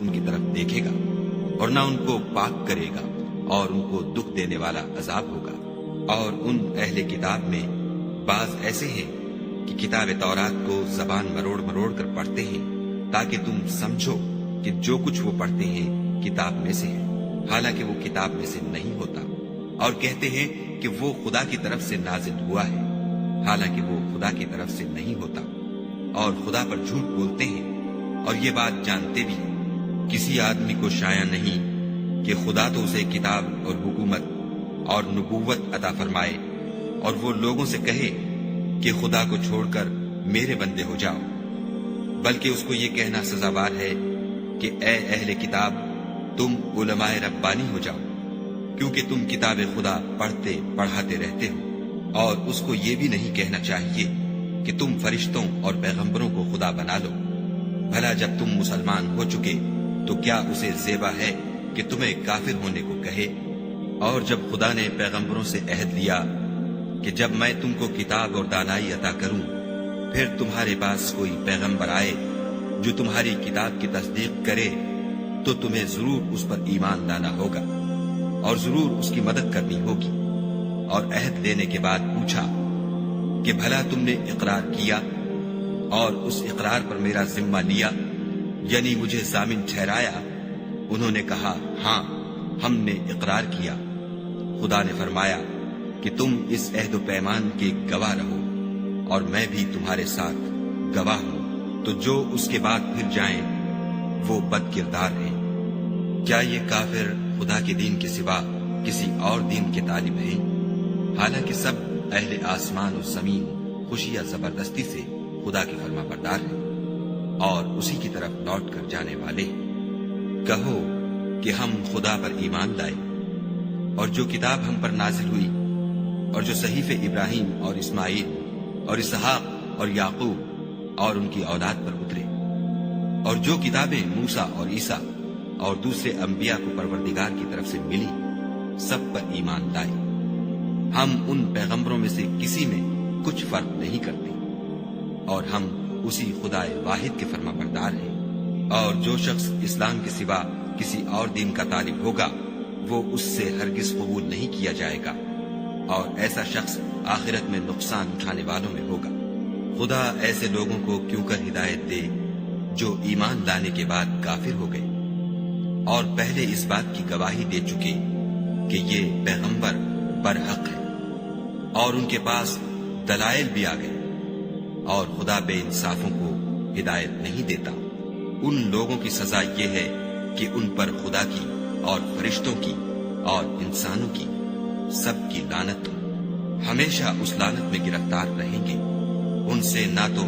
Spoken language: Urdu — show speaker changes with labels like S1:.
S1: ان کی طرف دیکھے گا اور نہ ان کو پاک کرے گا، اور ان کو دکھ دینے والا عذاب ہوگا۔ اور ان اہل کتاب میں بعض ایسے ہیں کہ کتاب تورات کو زبان مروڑ مروڑ کر پڑھتے ہیں تاکہ تم سمجھو کہ جو کچھ وہ پڑھتے ہیں کتاب میں سے ہے، حالانکہ وہ کتاب میں سے نہیں ہوتا، اور کہتے ہیں کہ وہ خدا کی طرف سے نازل ہوا ہے، حالانکہ وہ خدا کی طرف سے نہیں ہوتا، اور خدا پر جھوٹ بولتے ہیں، اور یہ بات جانتے بھی ہیں۔ کسی آدمی کو شایع نہیں کہ خدا تو اسے کتاب اور حکومت اور نبوت عطا فرمائے، اور وہ لوگوں سے کہے کہ خدا کو چھوڑ کر میرے بندے ہو جاؤ، بلکہ اس کو یہ کہنا سزاوار ہے کہ اے اہل کتاب تم علماء ربانی ہو جاؤ، کیونکہ تم کتاب خدا پڑھتے پڑھاتے رہتے ہو، اور اس کو یہ بھی نہیں کہنا چاہیے کہ تم فرشتوں اور پیغمبروں کو خدا بنا لو۔ بھلا جب تم مسلمان ہو چکے تو کیا اسے زیبا ہے کہ تمہیں کافر ہونے کو کہے؟ اور جب خدا نے پیغمبروں سے عہد لیا کہ جب میں تم کو کتاب اور دانائی عطا کروں، پھر تمہارے پاس کوئی پیغمبر آئے جو تمہاری کتاب کی تصدیق کرے، تو تمہیں ضرور اس پر ایمان لانا ہوگا اور ضرور اس کی مدد کرنی ہوگی۔ اور عہد لینے کے بعد پوچھا کہ بھلا تم نے اقرار کیا اور اس اقرار پر میرا ذمہ لیا، یعنی مجھے ضامن ٹھہرایا؟ انہوں نے کہا ہاں، ہم نے اقرار کیا۔ خدا نے فرمایا کہ تم اس عہد و پیمان کے گواہ رہو، اور میں بھی تمہارے ساتھ گواہ ہوں، تو جو اس کے بعد پھر جائیں وہ بد کردار ہیں۔ کیا یہ کافر خدا کے دین کے سوا کسی اور دین کے طالب ہیں؟ حالانکہ سب اہل آسمان و زمین خوشی یا زبردستی سے خدا کے فرما بردار ہیں اور اسی کی طرف لوٹ کر جانے والے ہیں۔ کہو کہ ہم خدا پر ایمان لائے، اور جو کتاب ہم پر نازل ہوئی، اور جو صحیفے ابراہیم اور اسماعیل اور اسحاق اور یعقوب اور ان کی اولاد پر اترے، اور جو کتابیں موسیٰ اور عیسیٰ اور دوسرے انبیاء کو پروردگار کی طرف سے ملی، سب پر ایمان لائے۔ ہم ان پیغمبروں میں سے کسی میں کچھ فرق نہیں کرتے، اور ہم اسی خدا واحد کے فرما بردار ہیں۔ اور جو شخص اسلام کے سوا کسی اور دین کا طالب ہوگا وہ اس سے ہرگز قبول نہیں کیا جائے گا، اور ایسا شخص آخرت میں نقصان اٹھانے والوں میں ہوگا۔ خدا ایسے لوگوں کو کیوں کر ہدایت دے جو ایمان لانے کے بعد کافر ہو گئے اور پہلے اس بات کی گواہی دے چکے کہ یہ پیغمبر برحق ہے، اور ان کے پاس دلائل بھی آ گئے، اور خدا بے انصافوں کو ہدایت نہیں دیتا۔ ان لوگوں کی سزا یہ ہے کہ ان پر خدا کی اور فرشتوں کی اور انسانوں کی سب کی لعنت ہو، ہمیشہ اس لعنت میں گرفتار رہیں گے، ان سے نہ تو